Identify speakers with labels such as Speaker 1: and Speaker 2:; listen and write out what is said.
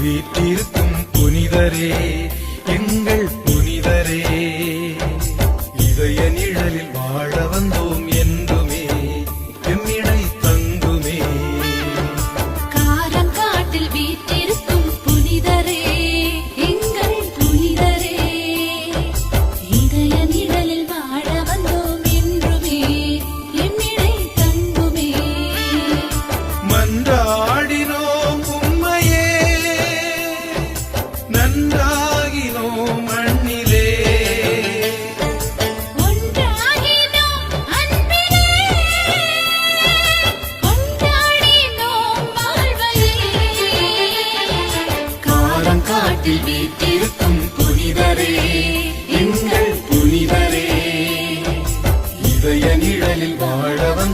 Speaker 1: வீற்றிருக்கும் புனிதரே, எங்கள் புனிதரே, இதய நிழலில் வாழ வந்தோம் என்றுமே எம்மிடை தங்குமே.
Speaker 2: காரங்காட்டில் வீற்றிருக்கும் புனிதரே, எங்கள் புனிதரே, இதய நிழலில் வாழ வந்தோம் என்றுமே எம்மிடை தங்குமே.
Speaker 1: மன்றாடினோம் உம்மையே, நன்றாகினோம் மண்ணிலே,
Speaker 2: ஒன்றாகினோம் அன்பிலே, கொண்டாடினோம் வாழ்வையே. காரங்காட்டில் வீற்றிருக்கும் புனிதரே, எங்கள் புனிதரே,
Speaker 1: இதய நிழலில் வாழ வந்தோம்